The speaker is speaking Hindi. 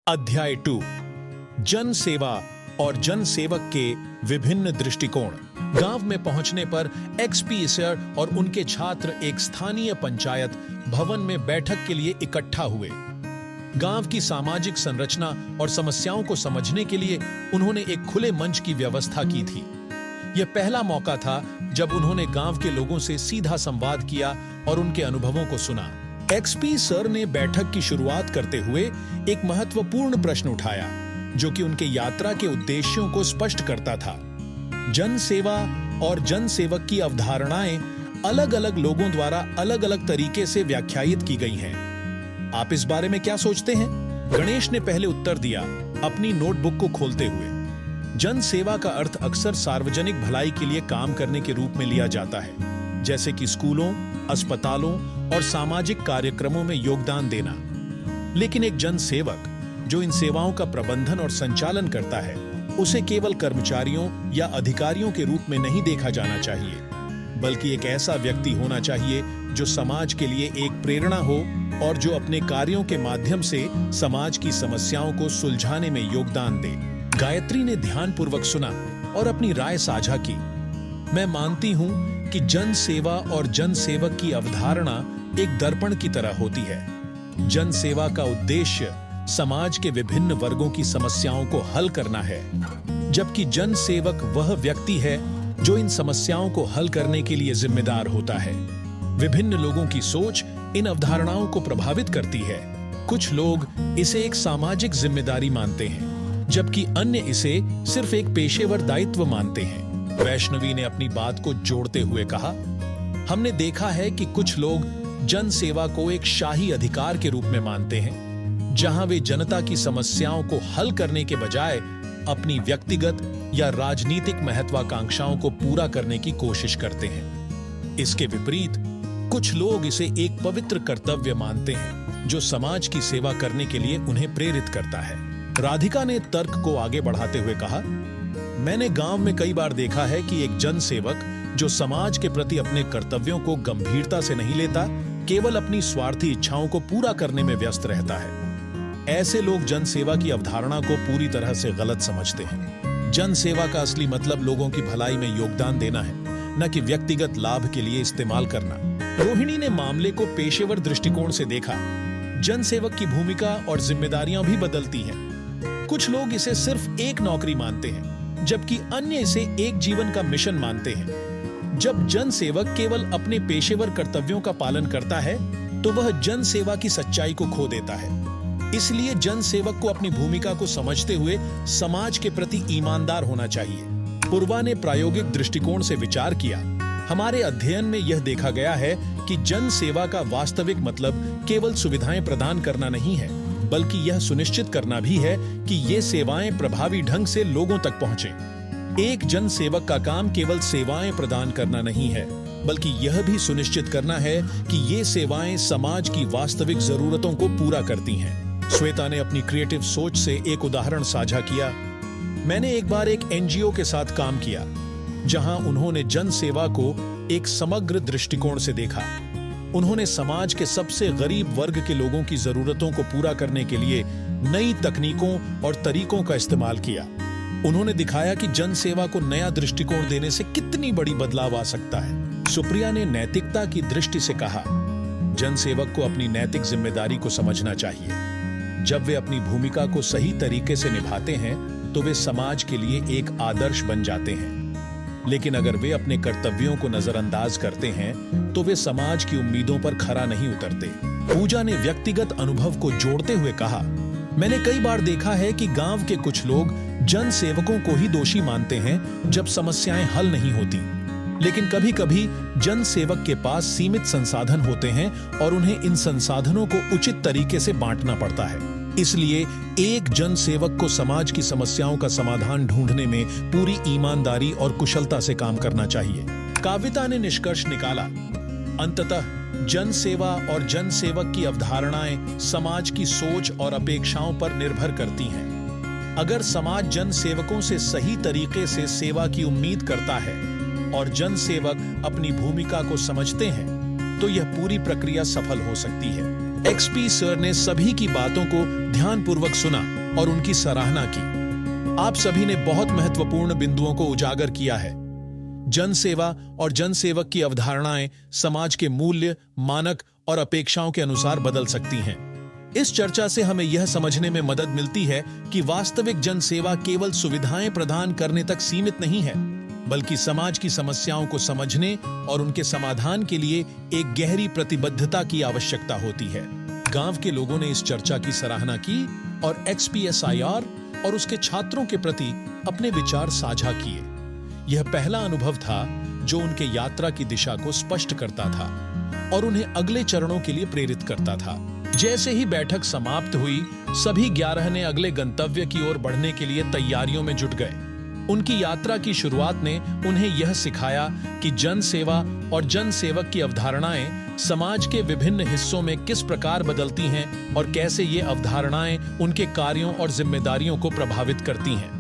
अध्याय 2 जन सेवा और जन सेवक के विभिन्न दृष्टिकोण। गांव में पहुंचने पर एक्सपी सर और उनके छात्र एक स्थानीय पंचायत भवन में बैठक के लिए इकट्ठा हुए। गांव की सामाजिक संरचना और समस्याओं को समझने के लिए उन्होंने एक खुले मंच की व्यवस्था की थी। यह पहला मौका था जब उन्होंने गांव के लोगों से सीधा संवाद किया और उनके अनुभवों को सुना। एक्सपी सर ने बैठक की शुरुआत करते हुए एक महत्वपूर्ण प्रश्न उठाया, जो कि उनके यात्रा के उद्देश्यों को स्पष्ट करता था। जन सेवा और जन सेवक की अवधारणाएं अलग अलग लोगों द्वारा अलग अलग तरीके से व्याख्यायित की गई हैं। आप इस बारे में क्या सोचते हैं? गणेश ने पहले उत्तर दिया, अपनी नोटबुक को खोलते हुए। जन सेवा का अर्थ अक्सर सार्वजनिक भलाई के लिए काम करने के रूप में लिया जाता है, जैसे कि स्कूलों, अस्पतालों और सामाजिक कार्यक्रमों में योगदान देना। लेकिन एक जन सेवक जो इन सेवाओं का प्रबंधन और संचालन करता है, उसे केवल कर्मचारियों या अधिकारियों के रूप में नहीं देखा जाना चाहिए, बल्कि एक ऐसा व्यक्ति होना चाहिए जो समाज के लिए एक प्रेरणा हो और जो अपने कार्यों के माध्यम से समाज की समस्याओं को सुलझाने में योगदान दे। गायत्री ने ध्यानपूर्वक सुना और अपनी राय साझा की। मैं मानती हूं कि जन सेवा और जन सेवक की अवधारणा एक दर्पण की तरह होती है। जन सेवा का उद्देश्य समाज के विभिन्न वर्गों की समस्याओं को हल करना है, जबकि जन सेवक वह व्यक्ति है जो इन समस्याओं को हल करने के लिए जिम्मेदार होता है। विभिन्न लोगों की सोच इन अवधारणाओं को प्रभावित करती है। कुछ लोग इसे एक सामाजिक जिम्मेदारी मानते हैं, जबकि अन्य इसे सिर्फ एक पेशेवर दायित्व मानते हैं। वैष्णवी ने अपनी बात को जोड़ते हुए कहा, हमने देखा है कि कुछ लोग जन सेवा को एक शाही अधिकार के रूप में मानते हैं, जहां वे जनता की समस्याओं को हल करने के बजाय अपनी व्यक्तिगत या राजनीतिक महत्वाकांक्षाओं को पूरा करने की कोशिश करते हैं। इसके विपरीत कुछ लोग इसे एक पवित्र कर्तव्य मानते हैं, जो समाज की सेवा करने के लिए उन्हें प्रेरित करता है। राधिका ने तर्क को आगे बढ़ाते हुए कहा, मैंने गांव में कई बार देखा है कि एक जन सेवक जो समाज के प्रति अपने कर्तव्यों को गंभीरता से नहीं लेता, केवल अपनी स्वार्थी इच्छाओं को पूरा करने में व्यस्त रहता है। ऐसे लोग जन सेवा की अवधारणा को पूरी तरह से गलत समझते हैं। जन सेवा का असली मतलब लोगों की भलाई में योगदान देना है, न कि व्यक्तिगत लाभ के लिए इस्तेमाल करना। रोहिणी ने मामले को पेशेवर दृष्टिकोण से देखा। जन सेवक की भूमिका और जिम्मेदारियां भी बदलती हैं। कुछ लोग इसे सिर्फ एक नौकरी मानते हैं, जबकि अन्य इसे एक जीवन का मिशन मानते हैं। जब जन सेवक केवल अपने पेशेवर कर्तव्यों का पालन करता है, तो वह जन सेवा की सच्चाई को खो देता है। इसलिए जन सेवक को अपनी भूमिका को समझते हुए समाज के प्रति ईमानदार होना चाहिए। पूर्वा ने प्रायोगिक दृष्टिकोण से विचार किया। हमारे अध्ययन में यह देखा गया है कि जन सेवा का वास्तविक मतलब केवल सुविधाएं प्रदान करना नहीं है, बल्कि यह सुनिश्चित करना भी है कि ये सेवाएं प्रभावी ढंग से लोगों तक पहुंचें। एक जन सेवक का काम केवल सेवाएं प्रदान करना नहीं है, बल्कि यह भी सुनिश्चित करना है कि ये सेवाएं समाज की वास्तविक जरूरतों को पूरा करती हैं। श्वेता ने अपनी क्रिएटिव सोच से एक उदाहरण साझा किया। मैंने एक बार एक एनजीओ के साथ काम किया, जहां उन्होंने जन सेवा को एक समग्र दृष्टिकोण से देखा। उन्होंने समाज के सबसे गरीब वर्ग के लोगों की जरूरतों को पूरा करने के लिए नई तकनीकों और तरीकों का इस्तेमाल किया। उन्होंने दिखाया कि जन सेवा को नया दृष्टिकोण देने से कितनी बड़ी बदलाव आ सकता है। सुप्रिया ने नैतिकता की दृष्टि से कहा, जन सेवक को अपनी नैतिक जिम्मेदारी को समझना चाहिए। जब वे अपनी भूमिका को सही तरीके से निभाते हैं, तो वे समाज के लिए एक आदर्श बन जाते हैं। लेकिन अगर वे अपने कर्तव्यों को नजरअंदाज करते हैं, तो वे समाज की उम्मीदों पर खरा नहीं उतरते। पूजा ने व्यक्तिगत अनुभव को जोड़ते हुए कहा, मैंने कई बार देखा है कि गांव के कुछ लोग जन सेवकों को ही दोषी मानते हैं जब समस्याएं हल नहीं होती। लेकिन कभी-कभी जन सेवक के पास सीमित संसाधन होते हैं और उन्हें इन संसाधनों को उचित तरीके से बांटना पड़ता है। इसलिए एक जन सेवक को समाज की समस्याओं का समाधान ढूंढने में पूरी ईमानदारी और कुशलता से काम करना चाहिए। काव्यता ने निष्कर्ष निकाला, अंततः जन सेवा और जन सेवक की अवधारणाएं समाज की सोच और अपेक्षाओं पर निर्भर करती हैं। अगर समाज जन सेवकों से सही तरीके से सेवा की उम्मीद करता है और जन सेवक अपनी भूमिका को समझते हैं, तो यह पूरी प्रक्रिया सफल हो सकती है। एक्सपी सर ने सभी की बातों को ध्यानपूर्वक सुना और उनकी सराहना की। आप सभी ने बहुत महत्वपूर्ण बिंदुओं को उजागर किया है। जनसेवा और जनसेवक की अवधारणाएं समाज के मूल्य, मानक और अपेक्षाओं के अनुसार बदल सकती हैं। इस चर्चा से हमें यह समझने में मदद मिलती है कि वास्तविक जनसेवा केवल सुविधाएं प्रदान करने तक सीमित नहीं है, बल्कि समाज की समस्याओं को समझने और उनके समाधान के लिए एक गहरी प्रतिबद्धता की आवश्यकता होती है। गांव के लोगों ने इस चर्चा की सराहना की और एक्सपीएसआईआर और उसके छात्रों के प्रति अपने विचार साझा किए। यह पहला अनुभव था जो उनके यात्रा की दिशा को स्पष्ट करता था और उन्हें अगले चरणों के लिए प्रेरित करता था। जैसे ही बैठक समाप्त हुई, सभी 11 ने अगले गंतव्य की ओर बढ़ने के लिए तैयारियों में जुट गए। उनकी यात्रा की शुरुआत ने उन्हें यह सिखाया कि जनसेवा और जनसेवक की अवधारणाएं समाज के विभिन्न हिस्सों में किस प्रकार बदलती हैं और कैसे ये अवधारणाएं उनके कार्यों और जिम्मेदारियों को प्रभावित करती हैं।